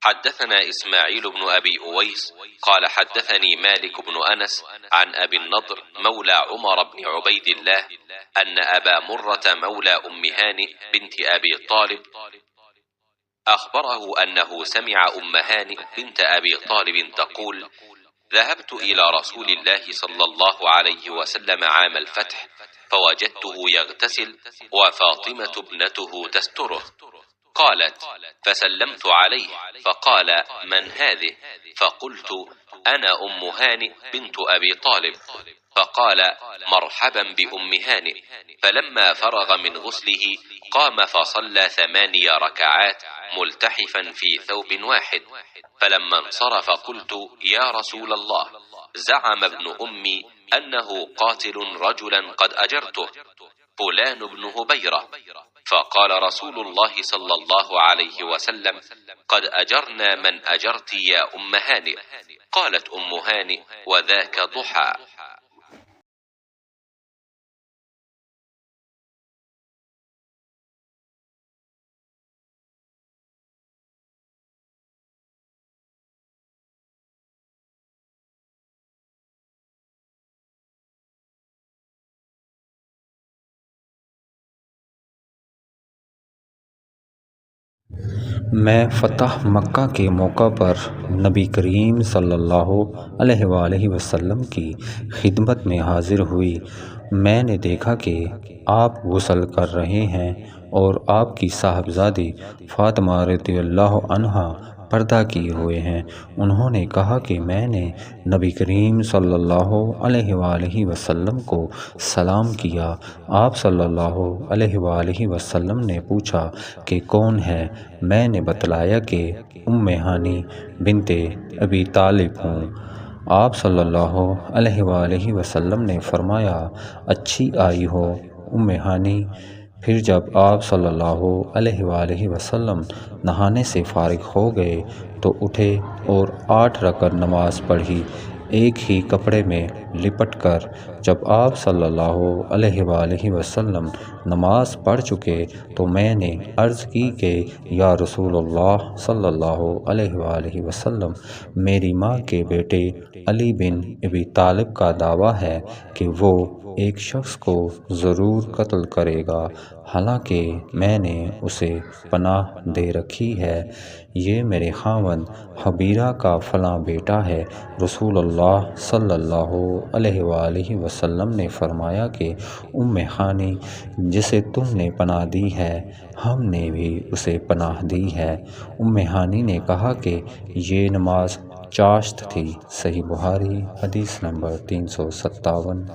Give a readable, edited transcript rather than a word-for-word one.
حدثنا إسماعيل بن أبي أويس قال حدثني مالك بن أنس عن أبي النضر مولى عمر بن عبيد الله أن أبا مرة مولى أم هانئ بنت أبي طالب أخبره أنه سمع أم هانئ بنت أبي طالب تقول: ذهبت إلى رسول الله صلى الله عليه وسلم عام الفتح فوجدته يغتسل وفاطمة ابنته تستره. قالت: فسلمت عليه فقال: من هذه؟ فقلت: أنا أم هانئ بنت أبي طالب. فقال: مرحبا بأم هانئ. فلما فرغ من غسله قام فصلى 8 ركعات ملتحفا في ثوب واحد. فلما انصرف قلت: يا رسول الله، زعم ابن أمي أنه قاتل رجلا قد أجرته، فلان بن هبيرة. فقال رسول الله صلى الله عليه وسلم: قد أجرنا من أجرت يا أم هانئ. قالت أم هانئ: وذاك ضحى. میں فتح مکہ کے موقع پر نبی کریم صلی اللہ علیہ وآلہ وسلم کی خدمت میں حاضر ہوئی۔ میں نے دیکھا کہ آپ غسل کر رہے ہیں اور آپ کی صاحبزادی فاطمہ رضی اللہ عنہا پردہ کیے ہوئے ہیں۔ انہوں نے کہا کہ میں نے نبی کریم صلی اللہ علیہ وآلہ وسلم کو سلام کیا۔ آپ صلی اللہ علیہ وآلہ وسلم نے پوچھا کہ کون ہے؟ میں نے بتلایا کہ ام ہانی بنت ابی طالب ہوں۔ آپ صلی اللہ علیہ وآلہ وسلم نے فرمایا: اچھی آئی ہو ام ہانی۔ پھر جب آپ صلی اللہ علیہ وآلہ وسلم نہانے سے فارغ ہو گئے تو اٹھے اور 8 رکعت نماز پڑھی، ایک ہی کپڑے میں لپٹ کر۔ جب آپ صلی اللہ علیہ وآلہ وسلم نماز پڑھ چکے تو میں نے عرض کی کہ یا رسول اللہ صلی اللہ علیہ وآلہ وسلم، میری ماں کے بیٹے علی بن ابی طالب کا دعویٰ ہے کہ وہ ایک شخص کو ضرور قتل کرے گا، حالانکہ میں نے اسے پناہ دے رکھی ہے۔ یہ میرے خاوند حبیرہ کا فلاں بیٹا ہے۔ رسول اللہ صلی اللہ علیہ وآلہ وسلم نے فرمایا کہ ام ہانی، جسے تم نے پناہ دی ہے، ہم نے بھی اسے پناہ دی ہے۔ ام ہانی نے کہا کہ یہ نماز چاشت تھی۔ صحیح بخاری حدیث نمبر 357۔